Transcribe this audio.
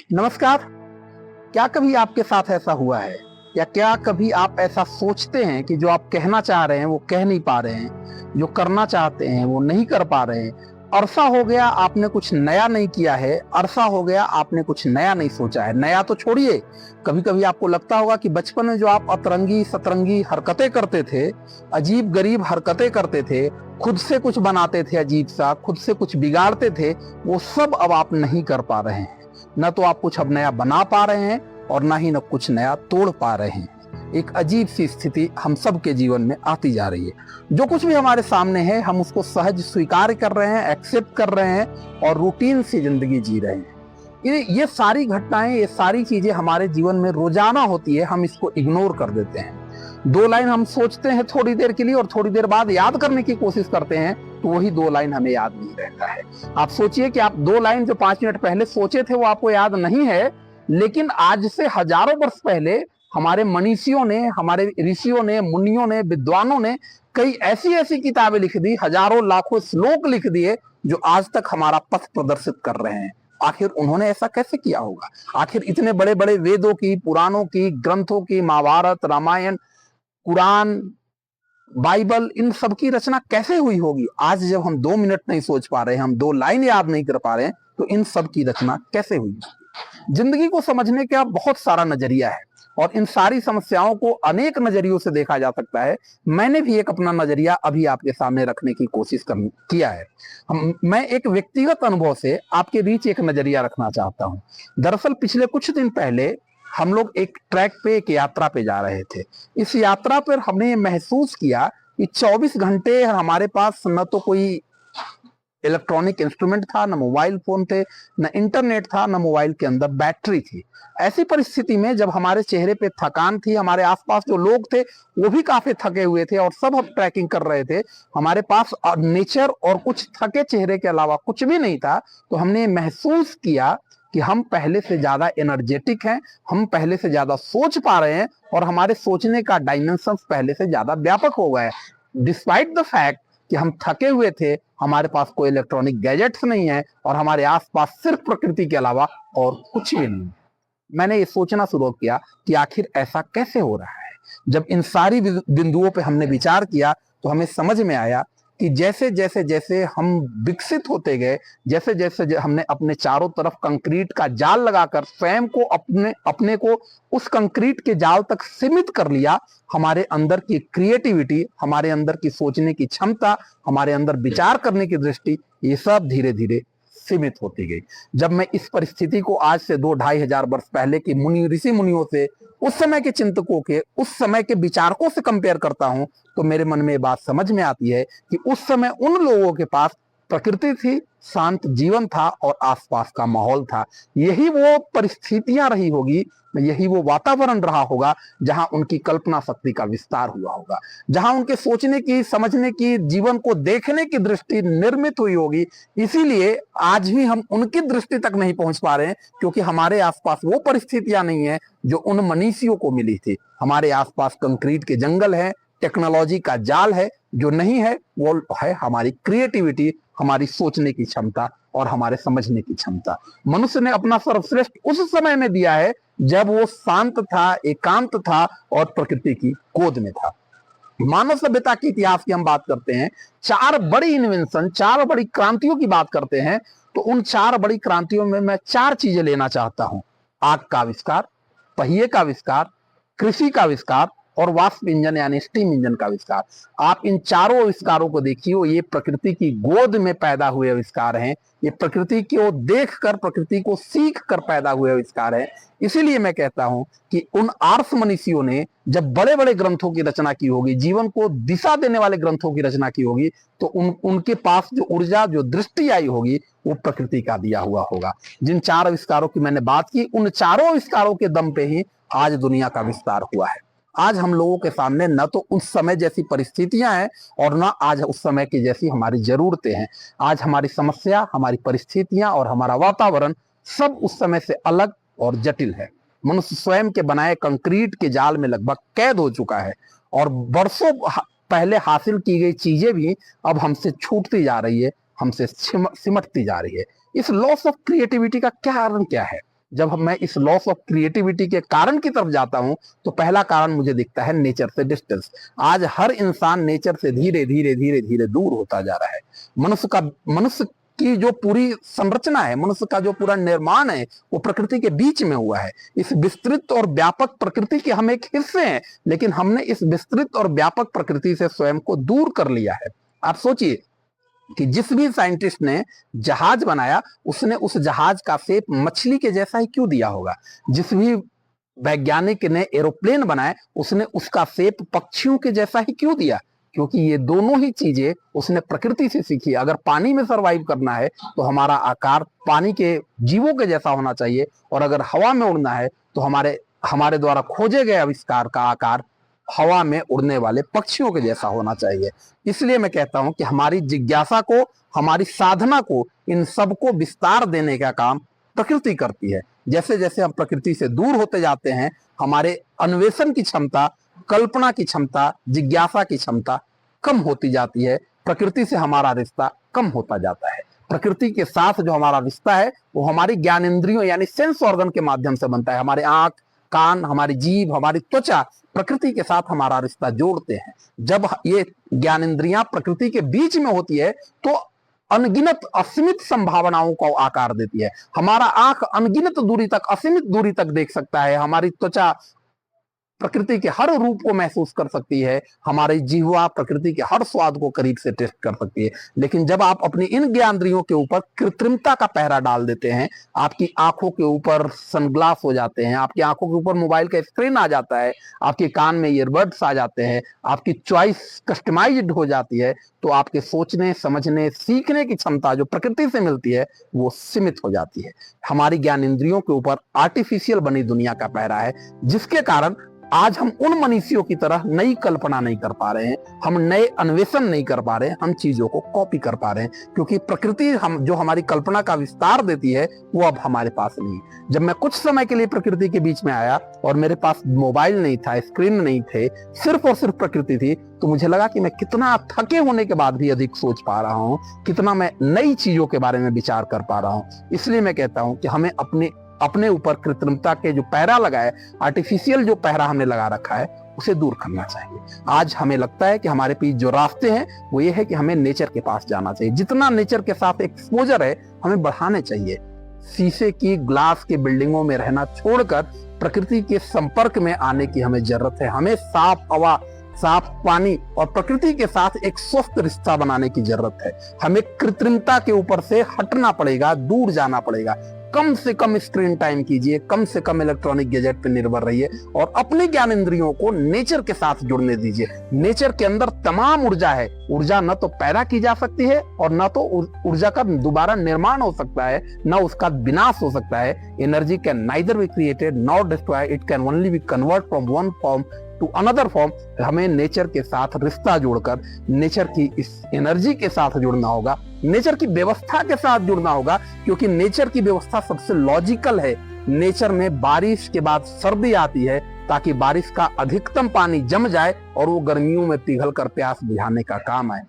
नमस्कार। क्या कभी आपके साथ ऐसा हुआ है या क्या कभी आप ऐसा सोचते हैं कि जो आप कहना चाह रहे हैं वो कह नहीं पा रहे हैं, जो करना चाहते हैं वो नहीं कर पा रहे हैं? अरसा हो गया आपने कुछ नया नहीं किया है, अरसा हो गया आपने कुछ नया नहीं सोचा है। नया तो छोड़िए, कभी कभी आपको लगता होगा कि बचपन में जो आप अतरंगी सतरंगी हरकतें करते थे, अजीब गरीब हरकतें करते थे, खुद से कुछ बनाते थे, अजीब सा खुद से कुछ बिगाड़ते थे, वो सब अब आप नहीं कर पा रहे हैं। न तो आप कुछ अब नया बना पा रहे हैं और ना ही न कुछ नया तोड़ पा रहे हैं। एक अजीब सी स्थिति हम सब के जीवन में आती जा रही है। जो कुछ भी हमारे सामने है हम उसको सहज स्वीकार कर रहे हैं, एक्सेप्ट कर रहे हैं और रूटीन से जिंदगी जी रहे हैं। ये सारी घटनाएं, ये सारी चीजें हमारे जीवन में रोजाना होती है, हम इसको इग्नोर कर देते हैं। दो लाइन हम सोचते हैं थोड़ी देर के लिए और थोड़ी देर बाद याद करने की कोशिश करते हैं तो वही दो लाइन हमें याद नहीं रहता है। आप सोचिए कि आप दो लाइन जो 5 मिनट पहले सोचे थे वो आपको याद नहीं है, लेकिन आज से हजारों वर्ष पहले हमारे मनीषियों ने, हमारे ऋषियों ने, मुनियों ने, विद्वानों ने कई ऐसी ऐसी किताबें लिख दी, हजारों लाखों श्लोक लिख दिए जो आज तक हमारा पथ प्रदर्शित कर रहे हैं। आखिर उन्होंने ऐसा कैसे किया होगा? आखिर इतने बड़े बड़े वेदों की, पुराणों की, ग्रंथों की, महाभारत, रामायण, कुरान, बाइबल, इन सब की रचना कैसे हुई होगी? आज जब हम 2 मिनट नहीं सोच पा रहे हैं, हम दो लाइन याद नहीं कर पा रहे हैं, तो इन सब की रचना कैसे हुई? जिंदगी को समझने का बहुत सारा नजरिया है और इन सारी समस्याओं को अनेक नजरियों से देखा जा सकता है। मैंने भी एक अपना नजरिया अभी आपके सामने रखने की कोशिश किया है। मैं एक व्यक्तिगत अनुभव से आपके बीच एक नजरिया रखना चाहता हूं। दरअसल पिछले कुछ दिन पहले हम लोग एक ट्रैक पे, एक यात्रा पे जा रहे थे। इस यात्रा पर हमने महसूस किया कि 24 घंटे हमारे पास न तो कोई इलेक्ट्रॉनिक इंस्ट्रूमेंट था, न मोबाइल फोन थे, न इंटरनेट था, न मोबाइल के अंदर बैटरी थी। ऐसी परिस्थिति में जब हमारे चेहरे पे थकान थी, हमारे आसपास जो लोग थे वो भी काफी थके हुए थे और सब हम ट्रैकिंग कर रहे थे, हमारे पास नेचर और कुछ थके चेहरे के अलावा कुछ भी नहीं था, तो हमने महसूस किया कि हम पहले से ज्यादा एनर्जेटिक हैं, हम पहले से ज्यादा सोच पा रहे हैं और हमारे सोचने का डायमेंशन पहले से ज्यादा व्यापक हो गया है। डिस्पाइट द फैक्ट कि हम थके हुए थे, हमारे पास कोई इलेक्ट्रॉनिक गैजेट्स नहीं है और हमारे आसपास सिर्फ प्रकृति के अलावा और कुछ भी नहीं। मैंने ये सोचना शुरू किया कि आखिर ऐसा कैसे हो रहा है। जब इन सारी बिंदुओं पे हमने विचार किया तो हमें समझ में आया कि जैसे जैसे जैसे हम विकसित होते गए, जैसे जैसे हमने अपने चारों तरफ कंक्रीट का जाल लगाकर स्वयं को अपने को उस कंक्रीट के जाल तक सीमित कर लिया, हमारे अंदर की क्रिएटिविटी, हमारे अंदर की सोचने की क्षमता, हमारे अंदर विचार करने की दृष्टि, ये सब धीरे धीरे सीमित होती गई। जब मैं इस परिस्थिति को आज से 2-2.5 हजार वर्ष पहले की ऋषि मुनियों से, उस समय के चिंतकों के, उस समय के विचारकों से कंपेयर करता हूं तो मेरे मन में ये बात समझ में आती है कि उस समय उन लोगों के पास प्रकृति थी, शांत जीवन था और आसपास का माहौल था। यही वो परिस्थितियां रही होगी, यही वो वातावरण रहा होगा जहां उनकी कल्पना शक्ति का विस्तार हुआ होगा, जहां उनके सोचने की, समझने की, जीवन को देखने की दृष्टि निर्मित हुई होगी। इसीलिए आज भी हम उनकी दृष्टि तक नहीं पहुंच पा रहे हैं, क्योंकि हमारे आसपास वो परिस्थितियां नहीं है जो उन मनीषियों को मिली थी। हमारे आसपास कंक्रीट के जंगल है, टेक्नोलॉजी का जाल है, जो नहीं है वो है हमारी क्रिएटिविटी, हमारी सोचने की क्षमता और हमारे समझने की क्षमता। मनुष्य ने अपना सर्वश्रेष्ठ उस समय में दिया है जब वो शांत था, एकांत था और प्रकृति की गोद में था। मानव सभ्यता के इतिहास की हम बात करते हैं, 4 बड़ी इन्वेंशन, 4 बड़ी क्रांतियों की बात करते हैं, तो उन 4 बड़ी क्रांतियों में मैं 4 चीजें लेना चाहता हूं। आग का आविष्कार, पहिए का आविष्कार, कृषि का आविष्कार और वाष्प इंजन यानी स्टीम इंजन का आविष्कार। आप इन चारों आविष्कारों को देखिए, ये प्रकृति की गोद में पैदा हुए आविष्कार हैं। ये प्रकृति को देखकर, प्रकृति को सीख कर पैदा हुए आविष्कार हैं। इसीलिए मैं कहता हूं कि उन आर्ष मनीषियों ने जब बड़े बड़े ग्रंथों की रचना की होगी, जीवन को दिशा देने वाले ग्रंथों की रचना की होगी, तो उनके पास जो ऊर्जा, जो दृष्टि आई होगी, वो प्रकृति का दिया हुआ होगा। जिन 4 आविष्कारों की मैंने बात की, उन चारों आविष्कारों के दम पे ही आज दुनिया का विस्तार हुआ है। आज हम लोगों के सामने न तो उस समय जैसी परिस्थितियां हैं और न आज उस समय की जैसी हमारी जरूरतें हैं। आज हमारी समस्या, हमारी परिस्थितियां और हमारा वातावरण सब उस समय से अलग और जटिल है। मनुष्य स्वयं के बनाए कंक्रीट के जाल में लगभग कैद हो चुका है और बरसों पहले हासिल की गई चीजें भी अब हमसे छूटती जा रही है, हमसे सिमटती जा रही है। इस लॉस ऑफ क्रिएटिविटी का क्या कारण क्या है? जब मैं इस लॉस ऑफ क्रिएटिविटी के कारण की तरफ जाता हूं, तो पहला कारण मुझे दिखता है नेचर से डिस्टेंस। आज हर इंसान नेचर से धीरे धीरे धीरे धीरे दूर होता जा रहा है। मनुष्य की जो पूरी संरचना है, मनुष्य का जो पूरा निर्माण है, वो प्रकृति के बीच में हुआ है। इस विस्तृत और व्यापक प्रकृति के हम एक हिस्से हैं, लेकिन हमने इस विस्तृत और व्यापक प्रकृति से स्वयं को दूर कर लिया है। आप सोचिए कि जिस भी साइंटिस्ट ने जहाज बनाया, उसने उस जहाज का शेप मछली के जैसा ही क्यों दिया होगा? जिस भी वैज्ञानिक ने एरोप्लेन बनाए, उसने उसका शेप पक्षियों के जैसा ही क्यों दिया? क्योंकि ये दोनों ही चीजें उसने प्रकृति से सीखी। अगर पानी में सरवाइव करना है तो हमारा आकार पानी के जीवों के जैसा होना चाहिए, और अगर हवा में उड़ना है तो हमारे द्वारा खोजे गए आविष्कार का आकार हवा में उड़ने वाले पक्षियों के जैसा होना चाहिए। इसलिए मैं कहता हूं कि हमारी जिज्ञासा को, हमारी साधना को, इन सब को विस्तार देने का काम प्रकृति करती है। जैसे जैसे हम प्रकृति से दूर होते जाते हैं, हमारे अन्वेषण की क्षमता, कल्पना की क्षमता, जिज्ञासा की क्षमता कम होती जाती है। प्रकृति से हमारा रिश्ता कम होता जाता है। प्रकृति के साथ जो हमारा रिश्ता है वो हमारी ज्ञानेंद्रियों यानी सेंस ऑर्गन के माध्यम से बनता है। हमारे आंख, कान, हमारी जीभ, हमारी त्वचा प्रकृति के साथ हमारा रिश्ता जोड़ते हैं। जब ये ज्ञानेंद्रियां प्रकृति के बीच में होती है तो अनगिनत असीमित संभावनाओं को आकार देती है। हमारा आंख अनगिनत दूरी तक, असीमित दूरी तक देख सकता है। हमारी त्वचा प्रकृति के हर रूप को महसूस कर सकती है। हमारी जिह्वा प्रकृति के हर स्वाद को करीब से टेस्ट कर सकती है। लेकिन जब आप अपनी इन ज्ञानेंद्रियों के ऊपर कृत्रिमता का पहरा डाल देते हैं, आपकी आंखों के ऊपर सनग्लास हो जाते हैं, आपकी आंखों के ऊपर मोबाइल का स्क्रीन आ जाता है, आपके कान में ईयरबड्स आ जाते हैं, आपकी चॉइस कस्टमाइज्ड हो जाती है, तो आपके सोचने, समझने, सीखने की क्षमता जो प्रकृति से मिलती है वो सीमित हो जाती है। हमारी ज्ञानेंद्रियों के ऊपर आर्टिफिशियल बनी दुनिया का पहरा है, जिसके कारण आज हम उन मनुष्यों की तरह नई कल्पना नहीं कर पा रहे हैं, हम नए अन्वेषण नहीं कर पा रहे हैं, हम चीजों को कॉपी कर पा रहे हैं, क्योंकि प्रकृति जो हमारी कल्पना का विस्तार देती है वो अब हमारे पास नहीं है। जब मैं कुछ समय के लिए प्रकृति के बीच में आया और मेरे पास मोबाइल नहीं था, स्क्रीन नहीं थे, सिर्फ और सिर्फ प्रकृति थी, तो मुझे लगा कि मैं कितना थके होने के बाद भी अधिक सोच पा रहा हूँ, कितना मैं नई चीजों के बारे में विचार कर पा रहा हूँ। इसलिए मैं कहता हूँ कि हमें अपने ऊपर कृत्रिमता के जो पहरा लगा है, आर्टिफिशियल जो पहरा हमने लगा रखा है, उसे दूर करना चाहिए। आज हमें लगता है कि हमारे पीछे जो रास्ते हैं वो ये है कि हमें नेचर के पास जाना चाहिए। जितना नेचर के साथ एक्सपोजर है हमें बढ़ाने चाहिए। शीशे की, ग्लास की बिल्डिंगों में रहना छोड़कर प्रकृति के संपर्क में आने की हमें जरूरत है। हमें साफ हवा, साफ पानी और प्रकृति के साथ एक स्वस्थ रिश्ता बनाने की जरूरत है। हमें कृत्रिमता के ऊपर से हटना पड़ेगा, दूर जाना पड़ेगा। कम से कम स्क्रीन टाइम कीजिए, कम से कम इलेक्ट्रॉनिक गैजेट पर निर्भर रहिए और अपने ज्ञानेंद्रियों को नेचर के साथ जुड़ने दीजिए। नेचर के अंदर तमाम ऊर्जा है। ऊर्जा न तो पैदा की जा सकती है और न तो ऊर्जा का दोबारा निर्माण हो सकता है, न उसका विनाश हो सकता है। Energy can neither be created nor destroyed, it can only be convert from one form to another form. हमें नेचर के साथ रिश्ता जोड़कर नेचर की इस एनर्जी के साथ जुड़ना होगा, नेचर की व्यवस्था के साथ जुड़ना होगा, क्योंकि नेचर की व्यवस्था सबसे लॉजिकल है। नेचर में बारिश के बाद सर्दी आती है ताकि बारिश का अधिकतम पानी जम जाए और वो गर्मियों में पिघल कर प्यास बुझाने का काम आए।